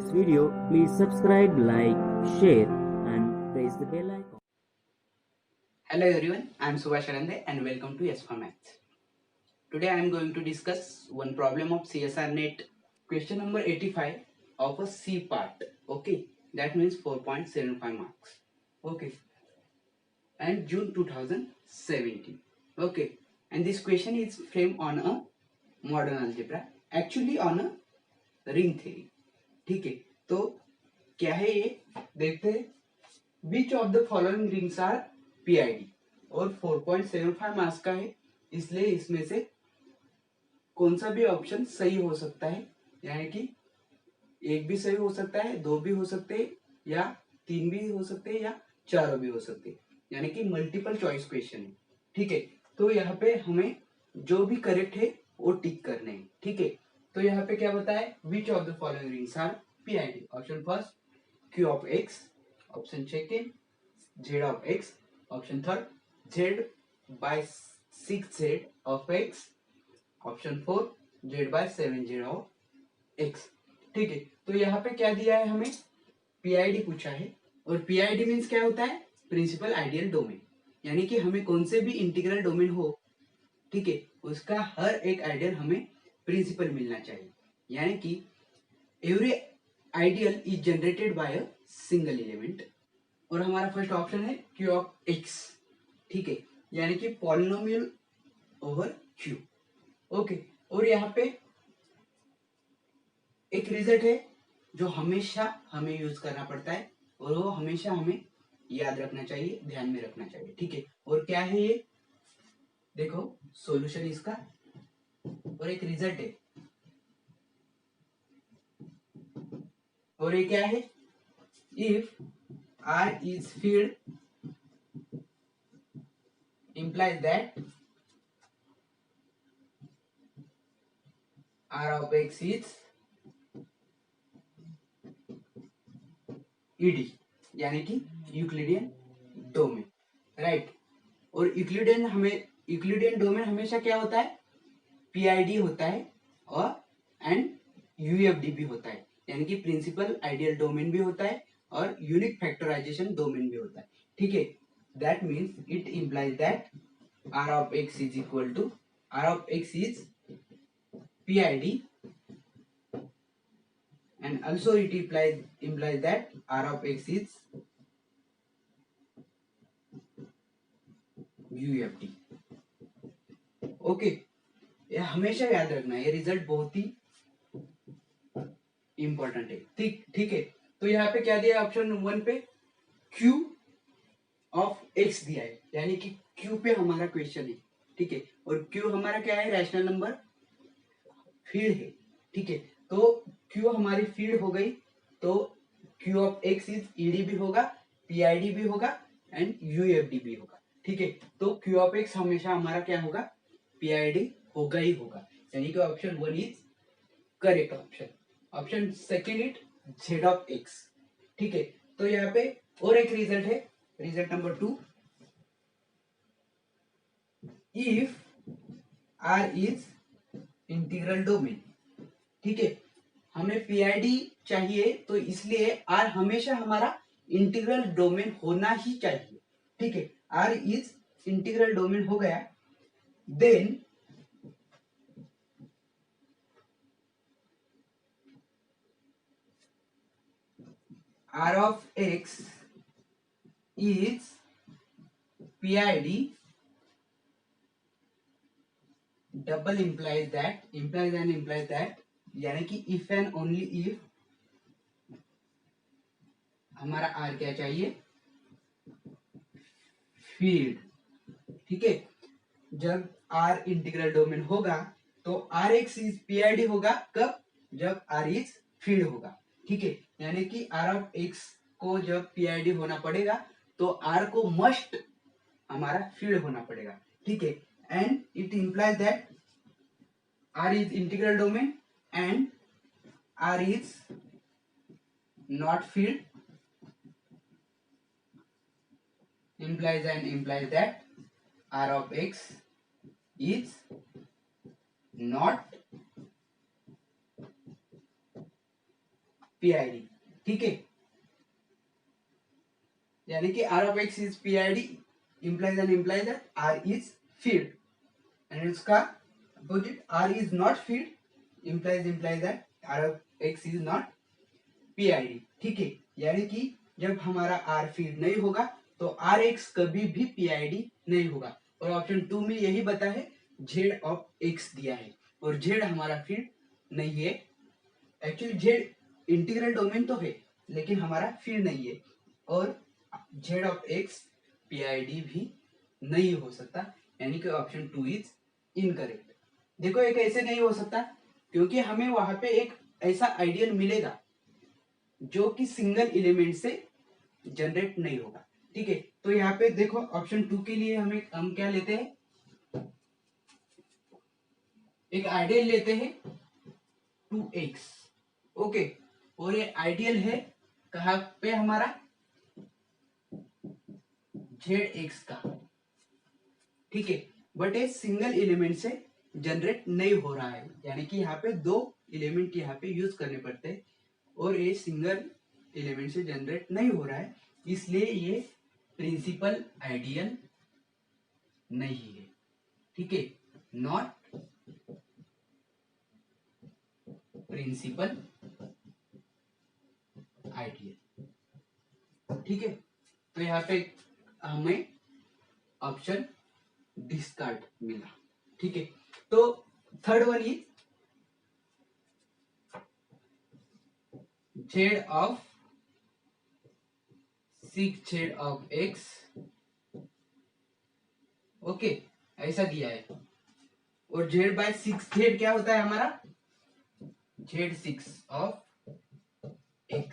this video, please subscribe, like, share and press the bell icon. Hello everyone, I am Subhash Arande and welcome to S for Maths. Today I am going to discuss one problem of CSR Net, question number 85 of a C part. Okay, that means 4.75 marks. Okay, and June 2017. Okay, and this question is framed on a modern algebra, actually on a ring theory. ठीक है, तो क्या है ये देखते हैं. Which of the following rings are PID और 4.75 marks का है, इसलिए इसमें से कौन सा भी ऑप्शन सही हो सकता है. यानी कि एक भी सही हो सकता है, दो भी हो सकते हैं, या तीन भी हो सकते हैं, या चारों भी हो सकते हैं. यानी कि मल्टीपल चॉइस क्वेश्चन है. ठीक है, तो यहाँ पे हमें जो भी करेक्ट है वो टिक करने हैं. ठीक है, तो यहाँ पे क्या बताया, which of the following rings are PID. Option first Q of X, option second Z of X, option third Z by 6z of X, option four Z by 7z of X. ठीक है, तो यहाँ पे क्या दिया है, हमें PID पूछा है. और पीआईडी मीन्स क्या होता है, प्रिंसिपल आइडियल डोमेन. यानी कि हमें कौन से भी इंटीग्रल डोमेन हो, ठीक है, उसका हर एक आइडियल हमें प्रिंसिपल मिलना चाहिए. यानी कि every ideal is generated by a single element. और हमारा फर्स्ट ऑप्शन है क्यू ऑफ एक्स. ठीक है, यानी कि पॉलिनोमियल ओवर क्यू. ओके, और यहाँ पे एक रिजल्ट है जो हमेशा हमें यूज करना पड़ता है और वो हमेशा हमें याद रखना चाहिए, ध्यान में रखना चाहिए. ठीक है, और क्या है ये, देखो सॉल्यूशन इसका और एक रिजल्ट है. और ये क्या है, if R is filled implies that R of X is ED, यानी कि यूक्लिडियन डोमेन. राइट, और यूक्लिडियन डोमेन हमेशा क्या होता है, पीआईडी होता है और एंड यूएफडी भी होता है. यानी कि प्रिंसिपल आइडियल डोमेन भी होता है और यूनिक फैक्टराइजेशन डोमेन भी होता है. ठीक है, that means it implies that R of X is equal to R of X is PID, and also it implies that R of X is UFD. Okay, ये हमेशा याद रखना है, ये रिजल्ट बहुत ही इंपॉर्टेंट है. ठीक ठीक है, तो यहाँ पे क्या दिया है, ऑप्शन वन पे Q ऑफ X दिया है. यानी कि Q पे हमारा क्वेश्चन है. ठीक है, और Q हमारा क्या है, रैशनल नंबर फील्ड है. ठीक है, तो Q हमारी फील्ड हो गई, तो Q of X is ED भी होगा, PID भी होगा एंड UFD भी होगा. ठीक है, तो Q ऑफ X हमेशा हमारा क्या होगा, PID होगा ही होगा. यानी कि option one is correct option. Option second it Z of X. ठीक है, तो यहाँ पे और एक रिजल्ट है, result number two, if R is integral domain. ठीक है, हमें पीआईडी चाहिए, तो इसलिए R हमेशा हमारा इंटीग्रल डोमेन होना ही चाहिए. ठीक है, R इज इंटीग्रल डोमेन हो गया, then R of X is PID double implies that यानी कि इफ एंड ओनली इफ हमारा R क्या चाहिए, फील्ड. ठीक है, जब R इंटीग्रल डोमेन होगा तो R एक्स इज पीआईडी होगा, कब, जब R इज फील्ड होगा. ठीक है, यानी कि R ऑफ X को जब पीआईडी होना पड़ेगा तो R को मस्ट हमारा फील्ड होना पड़ेगा. ठीक है, and it implies that R is integral domain and R is not field, implies that R of X is not PID, ठीक है। यानी कि R of x is PID implies that R is feed, and इसका opposite R is not feed implies that R of x is not PID, ठीक है। यानी कि जब हमारा R फीड नहीं होगा तो Rx कभी भी PID नहीं होगा। और ऑप्शन 2 में यही बता है, Z ऑफ x दिया है और Z हमारा फीड नहीं है। एक्चुअली Z इंटीग्रल डोमेन तो है लेकिन हमारा फीड नहीं है, और Z ऑफ x PID भी नहीं हो सकता, यानी कि ऑप्शन 2 इज इनकरेक्ट। देखो ये कैसे नहीं हो सकता, क्योंकि हमें वहां पे एक ऐसा आइडियल मिलेगा जो कि सिंगल एलिमेंट से जनरेट नहीं होगा, ठीक है। तो यहाँ पे देखो ऑप्शन 2 के लिए हम क्या लेते हैं, एक आइडियल लेते हैं 2x, ओके। और ये आइडियल है कहाँ पे हमारा, ZX का, ठीक है। बट ये सिंगल एलिमेंट से जनरेट नहीं हो रहा है, यानी कि यहाँ पे दो एलिमेंट यहाँ पे यूज करने पड़ते हैं और ये सिंगल एलिमेंट से जनरेट नहीं हो रहा है, इसलिए ये प्रिंसिपल आइडियल नहीं है, ठीक है। नॉट प्रिंसिपल आइडियल, ठीक है। तो यहाँ पे हमें ऑप्शन डिस्कार्ड मिला, ठीक है। तो third one is Z of 6Z of x, okay, ऐसा दिया है। और Z बाय 6Z क्या होता है हमारा, Z6 ऑफ x,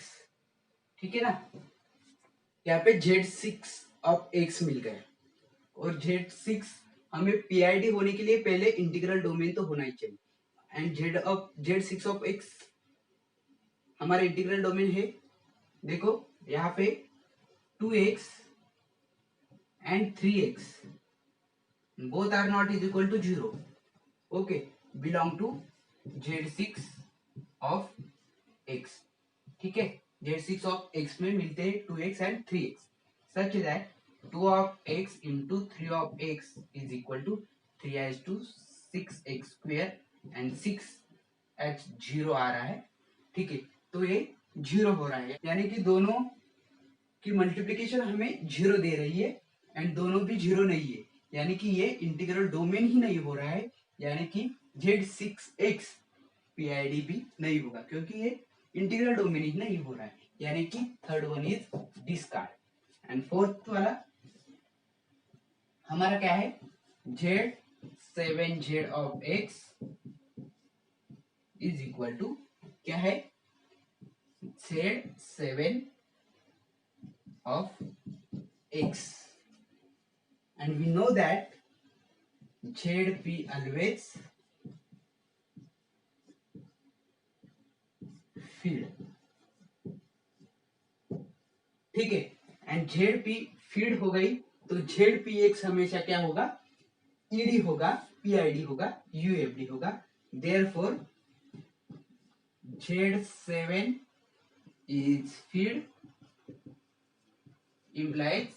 ठीक है ना। यहाँ पे Z6 ऑफ x मिल गया, और Z6 हमें PID होने के लिए पहले इंटीग्रल डोमेन तो होना ही चाहिए, एंड Z6 ऑफ x हमारा इंटीग्रल डोमेन है। देखो यहाँ पे 2x and 3x both are not is equal to 0, okay, belong to Z6 of x, ठीक है। Z6 of x में मिलते हैं 2x and 3x, such that 2 of x into 3 of x is equal to 3 as to 6x square, and 6 h 0 आ रहा है, ठीक है। तो ये 0 हो रहा है, यानी कि दोनों की मल्टीप्लिकेशन हमें 0 दे रही है, एंड दोनों भी 0 नहीं है, यानी कि ये इंटीग्रल डोमेन ही नहीं हो रहा है, यानी कि Z6x PID भी नहीं होगा, क्योंकि ये इंटीग्रल डोमेन ही नहीं हो रहा है, यानी कि third one is discard. And fourth वाला हमारा क्या है, Z7Z of x is equal to क्या है, Z7 of x, and we know that ZP always feed, ठीक है। एंड ZP फीड हो गई तो ZPX हमेशा क्या होगा, ED होगा, PID होगा, UFD होगा। therefore Z7 is feed implies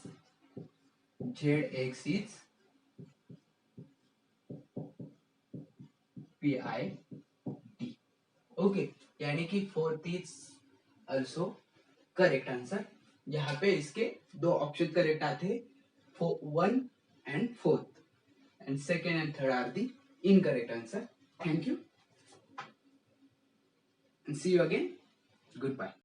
ZX is PID, okay. यानी कि fourth is also correct answer. यहाँ पे इसके दो ऑप्शन करेक्ट आते हैं, 1 and 4, and second and third are the incorrect answer. Thank you and see you again. Goodbye.